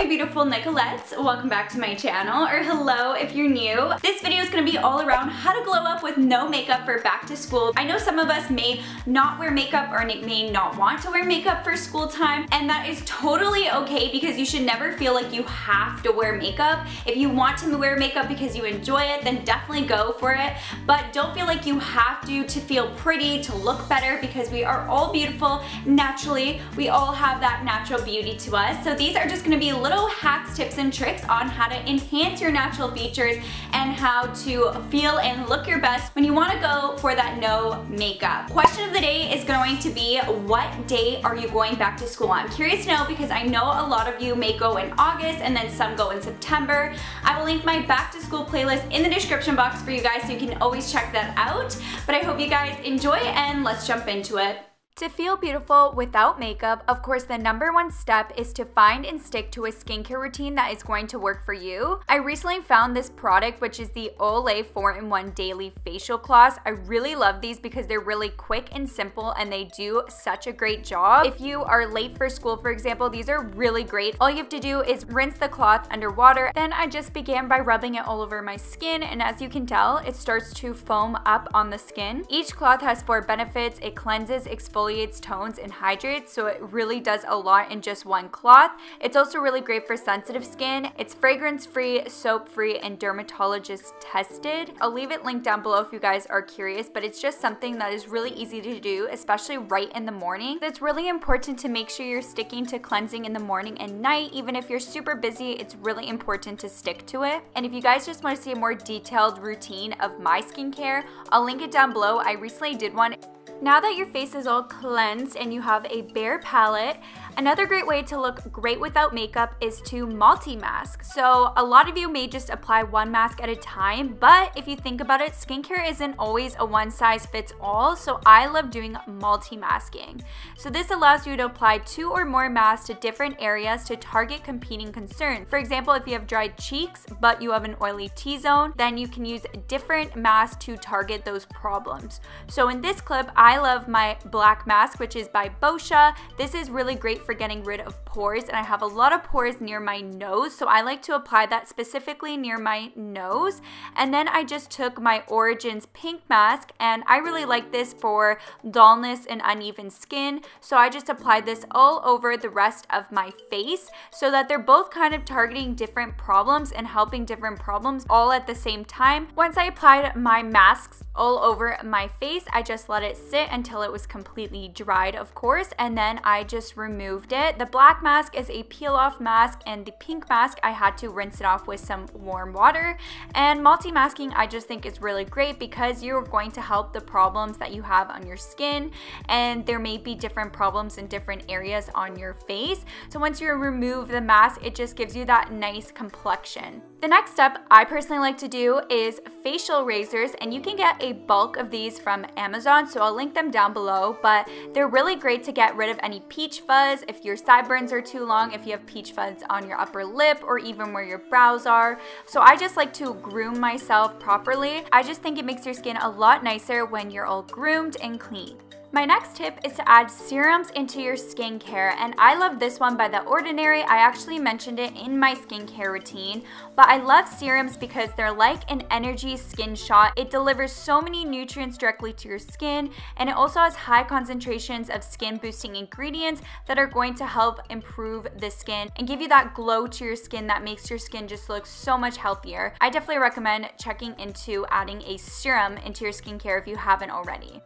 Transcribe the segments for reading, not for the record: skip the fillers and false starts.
beautiful Nicolettes, welcome back to my channel, or hello if you're new. This video is going to be all around how to glow up with no makeup for back to school. I know some of us may not wear makeup or may not want to wear makeup for school time, and that is totally okay because you should never feel like you have to wear makeup. If you want to wear makeup because you enjoy it, then definitely go for it, but don't feel like you have to feel pretty, to look better, because we are all beautiful naturally. We all have that natural beauty to us. So these are just going to be little hacks, tips, and tricks on how to enhance your natural features and how to feel and look your best when you want to go for that no makeup. Question of the day is going to be, what day are you going back to school? I'm curious to know because I know a lot of you may go in August and then some go in September. I will link my back to school playlist in the description box for you guys so you can always check that out. But I hope you guys enjoy and let's jump into it. To feel beautiful without makeup, of course, the #1 step is to find and stick to a skincare routine that is going to work for you. I recently found this product, which is the Olay 4-in-1 Daily Facial Cloths. I really love these because they're really quick and simple and they do such a great job. If you are late for school, for example, these are really great. All you have to do is rinse the cloth under water. Then I just began by rubbing it all over my skin, and as you can tell, it starts to foam up on the skin. Each cloth has 4 benefits. It cleanses, exfoliates, tones, and hydrates, so it really does a lot in just one cloth. It's also really great for sensitive skin. It's fragrance-free, soap-free, and dermatologist tested. I'll leave it linked down below if you guys are curious, but it's just something that is really easy to do, especially right in the morning. It's really important to make sure you're sticking to cleansing in the morning and night. Even if you're super busy, it's really important to stick to it. And if you guys just want to see a more detailed routine of my skincare, I'll link it down below. I recently did one. Now that your face is all cleansed and you have a bare palette, another great way to look great without makeup is to multi-mask. So a lot of you may just apply one mask at a time, but if you think about it, skincare isn't always a one-size-fits-all, so I love doing multi-masking. So this allows you to apply 2 or more masks to different areas to target competing concerns. For example, if you have dry cheeks, but you have an oily T-zone, then you can use different masks to target those problems. So in this clip, I love my black mask, which is by Boscia. This is really great for getting rid of pores, and I have a lot of pores near my nose, so I like to apply that specifically near my nose. And then I just took my Origins pink mask, and I really like this for dullness and uneven skin, so I just applied this all over the rest of my face so that they're both kind of targeting different problems and helping different problems all at the same time. Once I applied my masks all over my face, I just let it sit until it was completely dried, of course, and then I just removed it. The black mask is a peel-off mask, and the pink mask I had to rinse it off with some warm water. And multi-masking I just think is really great because you're going to help the problems that you have on your skin, and there may be different problems in different areas on your face. So once you remove the mask, it just gives you that nice complexion. The next step I personally like to do is facial razors, and you can get a bulk of these from Amazon, so I'll link them down below, but they're really great to get rid of any peach fuzz, if your sideburns are too long, if you have peach fuzz on your upper lip, or even where your brows are. So I just like to groom myself properly. I just think it makes your skin a lot nicer when you're all groomed and clean. My next tip is to add serums into your skincare, and I love this one by The Ordinary. I actually mentioned it in my skincare routine, but I love serums because they're like an energy skin shot. It delivers so many nutrients directly to your skin, and it also has high concentrations of skin boosting ingredients that are going to help improve the skin and give you that glow to your skin that makes your skin just look so much healthier. I definitely recommend checking into adding a serum into your skincare if you haven't already.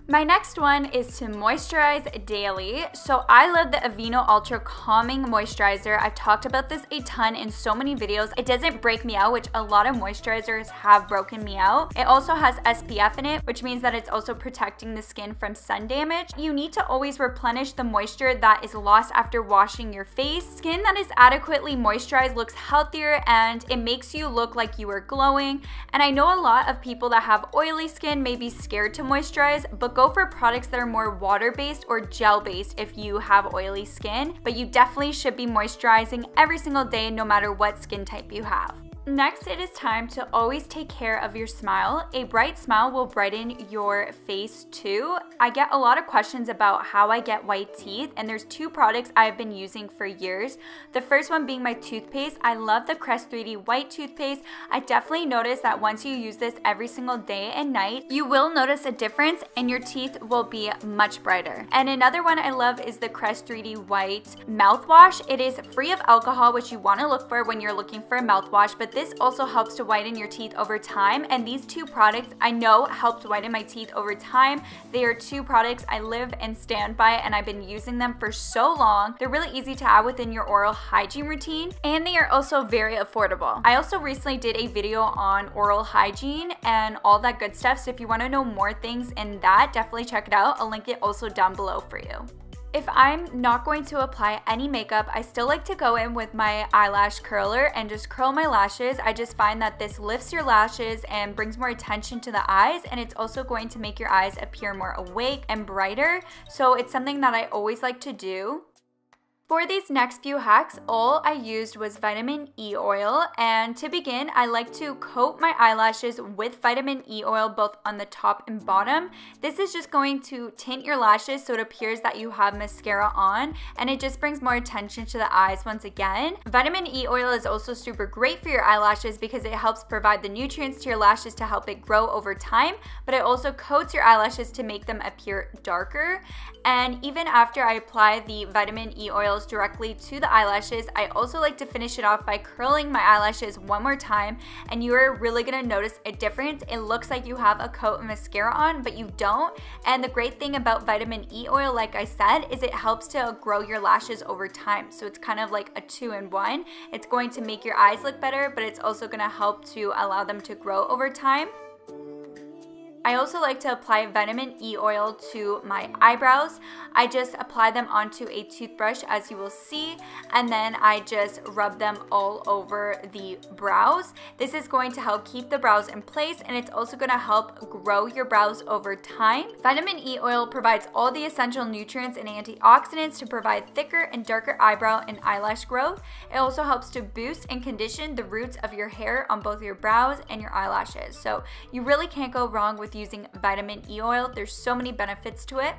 My next one is to moisturize daily. So I love the Aveeno Ultra Calming Moisturizer. I've talked about this a ton in so many videos. It doesn't break me out, which a lot of moisturizers have broken me out. It also has SPF in it, which means that it's also protecting the skin from sun damage. You need to always replenish the moisture that is lost after washing your face. Skin that is adequately moisturized looks healthier, and it makes you look like you are glowing. And I know a lot of people that have oily skin may be scared to moisturize, but go for products that are more water-based or gel-based if you have oily skin, but you definitely should be moisturizing every single day no matter what skin type you have. Next, it is time to always take care of your smile. A bright smile will brighten your face too. I get a lot of questions about how I get white teeth, and there's two products I've been using for years. The first one being my toothpaste. I love the Crest 3D white toothpaste. I definitely noticed that once you use this every single day and night, you will notice a difference and your teeth will be much brighter. And another one I love is the Crest 3D white mouthwash. It is free of alcohol, which you want to look for when you're looking for a mouthwash, but this also helps to whiten your teeth over time, and these two products I know helped whiten my teeth over time. They are two products I live and stand by, and I've been using them for so long. They're really easy to add within your oral hygiene routine, and they are also very affordable. I also recently did a video on oral hygiene and all that good stuff, so if you want to know more things in that, definitely check it out. I'll link it also down below for you. If I'm not going to apply any makeup, I still like to go in with my eyelash curler and just curl my lashes. I just find that this lifts your lashes and brings more attention to the eyes, and it's also going to make your eyes appear more awake and brighter. So it's something that I always like to do. For these next few hacks, all I used was vitamin E oil, and to begin, I like to coat my eyelashes with vitamin E oil both on the top and bottom. This is just going to tint your lashes so it appears that you have mascara on, and it just brings more attention to the eyes once again. Vitamin E oil is also super great for your eyelashes because it helps provide the nutrients to your lashes to help it grow over time, but it also coats your eyelashes to make them appear darker. And even after I apply the vitamin E oils directly to the eyelashes, I also like to finish it off by curling my eyelashes one more time, and you are really gonna notice a difference. It looks like you have a coat of mascara on, but you don't. And the great thing about vitamin E oil, like I said, is it helps to grow your lashes over time. So it's kind of like a 2-in-1. It's going to make your eyes look better, but it's also gonna help to allow them to grow over time. I also like to apply vitamin E oil to my eyebrows. I just apply them onto a toothbrush, as you will see, and then I just rub them all over the brows. This is going to help keep the brows in place, and it's also going to help grow your brows over time. Vitamin E oil provides all the essential nutrients and antioxidants to provide thicker and darker eyebrow and eyelash growth. It also helps to boost and condition the roots of your hair on both your brows and your eyelashes. So you really can't go wrong with using vitamin E oil. There's so many benefits to it.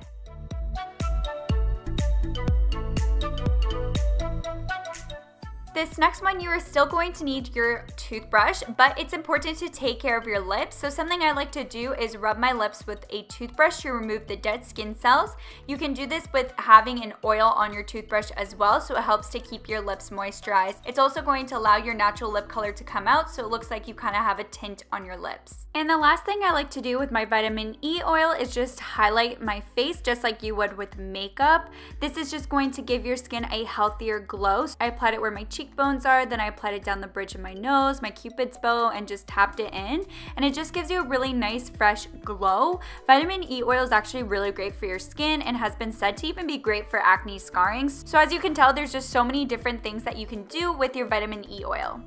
This next one, you are still going to need your toothbrush, but it's important to take care of your lips. So something I like to do is rub my lips with a toothbrush to remove the dead skin cells. You can do this with having an oil on your toothbrush as well, so it helps to keep your lips moisturized. It's also going to allow your natural lip color to come out, so it looks like you kind of have a tint on your lips. And the last thing I like to do with my vitamin E oil is just highlight my face just like you would with makeup. This is just going to give your skin a healthier glow. So I applied it where my cheekbones are, then I applied it down the bridge of my nose, my cupid's bow, and just tapped it in, and it just gives you a really nice fresh glow. Vitamin E oil is actually really great for your skin and has been said to even be great for acne scarring. So as you can tell, there's just so many different things that you can do with your vitamin E oil.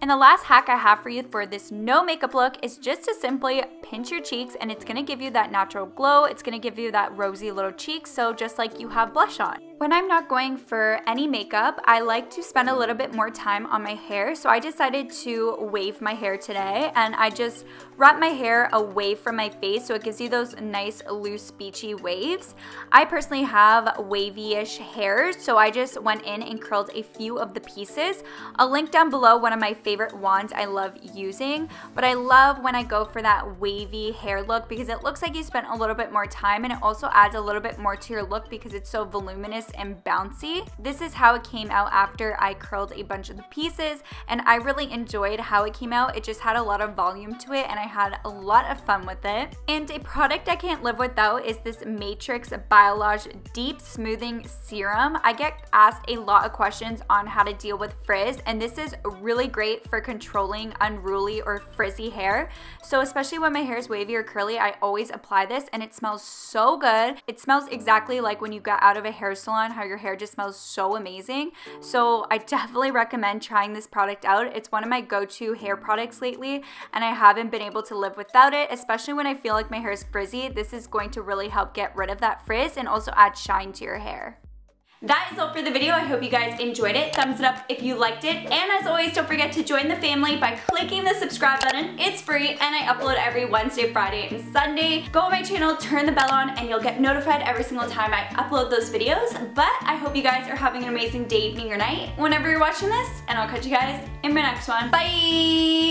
And the last hack I have for you for this no makeup look is just to simply pinch your cheeks, and it's gonna give you that natural glow. It's gonna give you that rosy little cheek, so just like you have blush on. When I'm not going for any makeup, I like to spend a little bit more time on my hair, so I decided to wave my hair today, and I just wrap my hair away from my face so it gives you those nice loose beachy waves. I personally have wavy-ish hair, so I just went in and curled a few of the pieces. I'll link down below one of my favorite wands I love using, but I love when I go for that wavy hair look because it looks like you spent a little bit more time, and it also adds a little bit more to your look because it's so voluminous and bouncy. This is how it came out after I curled a bunch of the pieces, and I really enjoyed how it came out. It just had a lot of volume to it, and I had a lot of fun with it. And a product I can't live without is this Matrix Biolage Deep Smoothing Serum. I get asked a lot of questions on how to deal with frizz, and this is really great for controlling unruly or frizzy hair. So especially when my hair is wavy or curly, I always apply this, and it smells so good. It smells exactly like when you got out of a hair salon, how your hair just smells so amazing. So I definitely recommend trying this product out. It's one of my go-to hair products lately, and I haven't been able to live without it, especially when I feel like my hair is frizzy. This is going to really help get rid of that frizz and also add shine to your hair. That is all for the video. I hope you guys enjoyed it. Thumbs it up if you liked it. And as always, don't forget to join the family by clicking the subscribe button. It's free and I upload every Wednesday, Friday, and Sunday. Go on my channel, turn the bell on, and you'll get notified every single time I upload those videos. But I hope you guys are having an amazing day, evening, or night whenever you're watching this. And I'll catch you guys in my next one. Bye!